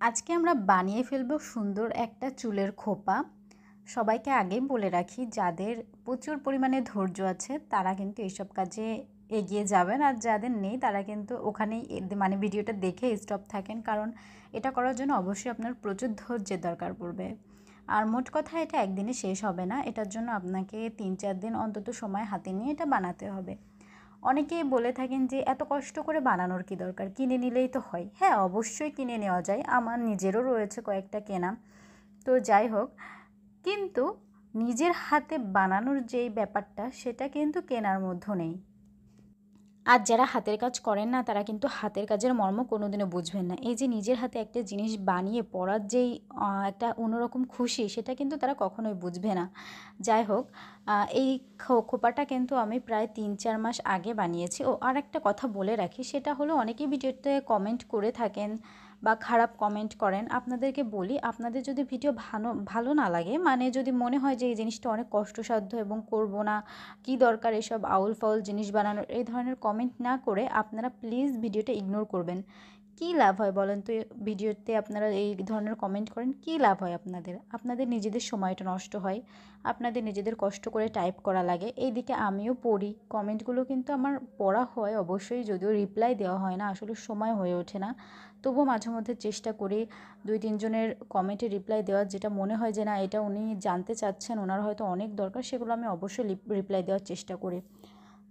আজকে আমরা বানিয়ে ফেলবো সুন্দর একটা চুলের খোপা। সবাইকে আগেই বলে রাখি, যাদের প্রচুর পরিমাণে ধৈর্য আছে তারা কিন্তু এইসব কাজে এগিয়ে যাবেন, আর যাদের নেই তারা কিন্তু ওখানেই মানে ভিডিওটা দেখে স্টপ থাকেন, কারণ এটা করার জন্য অবশ্যই আপনার প্রচুর ধৈর্যের দরকার পড়বে। আর মোট কথা এটা একদিনে শেষ হবে না, এটার জন্য আপনাকে 3-4 দিন অন্তত সময় হাতে নিয়ে এটা বানাতে হবে। অনেকেই বলে থাকেন যে এত কষ্ট করে বানানোর কি দরকার, কিনে নিলেই তো হয়। হ্যাঁ, অবশ্যই কিনে নেওয়া যায়, আমার নিজেরও রয়েছে কয়েকটা কেনা। তো যাই হোক, কিন্তু নিজের হাতে বানানোর যেই ব্যাপারটা সেটা কিন্তু কেনার মধ্যে নেই। আর যারা হাতের কাজ করেন না তারা কিন্তু হাতের কাজের মর্ম কোনোদিনও বুঝবেন না। এই যে নিজের হাতে একটা জিনিস বানিয়ে পড়ার যেই একটা অন্যরকম খুশি, সেটা কিন্তু তারা কখনোই বুঝবে না। যাই হোক, এই খোপাটা কিন্তু আমি প্রায় 3-4 মাস আগে বানিয়েছি। ও আর একটা কথা বলে রাখি, সেটা হলো অনেকেই ভিডিওতে কমেন্ট করে থাকেন বা খারাপ কমেন্ট করেন। আপনাদেরকে বলি, আপনাদের যদি ভিডিও ভালো না লাগে, মানে যদি মনে হয় যে এই জিনিসটা অনেক কষ্টসাধ্য এবং করব না, কি দরকার এসব আউল ফাউল জিনিস বানানোর, এই ধরনের কমেন্ট না করে আপনারা প্লিজ ভিডিওটা ইগনোর করবেন। কী লাভ হয় বলেন তো? ভিডিওতে আপনারা এই ধরনের কমেন্ট করেন, কী লাভ হয় আপনাদের? আপনাদের নিজেদের সময়টা নষ্ট হয়, আপনাদের নিজেদের কষ্ট করে টাইপ করা লাগে। এইদিকে আমিও পড়ি, কমেন্টগুলো কিন্তু আমার পড়া হয় অবশ্যই, যদিও রিপ্লাই দেওয়া হয় না, আসলে সময় হয়ে ওঠে না। তবুও মাঝে মধ্যে চেষ্টা করি 2-3 জনের কমেন্টে রিপ্লাই দেওয়ার, যেটা মনে হয় যে না এটা উনি জানতে চাচ্ছেন, ওনার হয়তো অনেক দরকার, সেগুলো আমি অবশ্যই রিপ্লাই দেওয়ার চেষ্টা করি।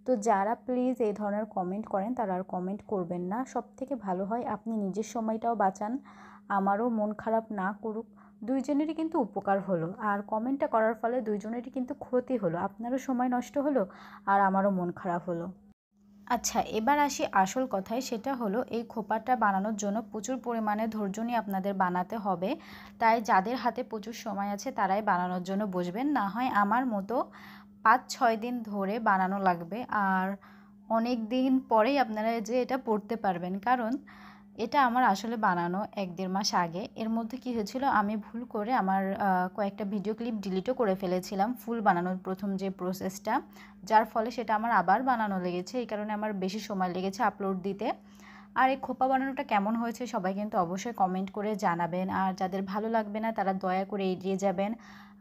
তো যারা প্লিজ এই ধরনের কমেন্ট করেন তারা আর কমেন্ট করবেন না। সবথেকে ভালো হয় আপনি নিজের সময়টাও বাঁচান, আমারও মন খারাপ না করুক, দুইজনেরই কিন্তু উপকার হলো। আর কমেন্টটা করার ফলে দুইজনেরই কিন্তু ক্ষতি হলো, আপনারও সময় নষ্ট হলো আর আমারও মন খারাপ হলো। আচ্ছা, এবার আসি আসল কথায়, সেটা হলো এই খোপাটা বানানোর জন্য প্রচুর পরিমাণে ধৈর্য নিয়ে আপনাদের বানাতে হবে। তাই যাদের হাতে প্রচুর সময় আছে তারাই বানানোর জন্য বসবেন, না হয় আমার মতো 5-6 দিন ধরে বানানো লাগবে। আর অনেক দিন পরেই আপনারা যে এটা পড়তে পারবেন, কারণ এটা আমার আসলে বানানো 1-1.5 মাস আগে। এর মধ্যে কী হয়েছিল, আমি ভুল করে আমার কয়েকটা ভিডিও ক্লিপ ডিলিটও করে ফেলেছিলাম ফুল বানানোর প্রথম যে প্রসেসটা, যার ফলে সেটা আমার আবার বানানো লেগেছে। এই কারণে আমার বেশি সময় লেগেছে আপলোড দিতে। আর এই খোপা বানানোটা কেমন হয়েছে সবাই কিন্তু অবশ্যই কমেন্ট করে জানাবেন, আর যাদের ভালো লাগবে না তারা দয়া করে এড়িয়ে যাবেন।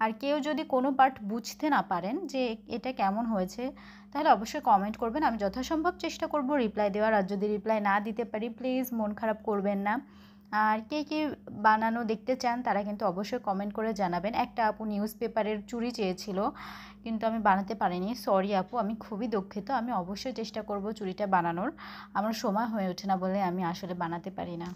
আর কেউ যদি কোনো পার্ট বুঝতে না পারেন যে এটা কেমন হয়েছে, তাহলে অবশ্যই কমেন্ট করবেন, আমি যথাসম্ভব চেষ্টা করব রিপ্লাই দেওয়ার। আর যদি রিপ্লাই না দিতে পারি প্লিজ মন খারাপ করবেন না। আর কে কে বানানো দেখতে চান তারা কিন্তু অবশ্যই কমেন্ট করে জানাবেন। একটা আপু নিউজ পেপারের চুড়ি চেয়েছিল, কিন্তু আমি বানাতে পারিনি, সরি আপু, আমি খুবই দুঃখিত। আমি অবশ্যই চেষ্টা করব চুড়িটা বানানোর, আমার সময় হয়ে ওঠে না বলে আমি আসলে বানাতে পারি না।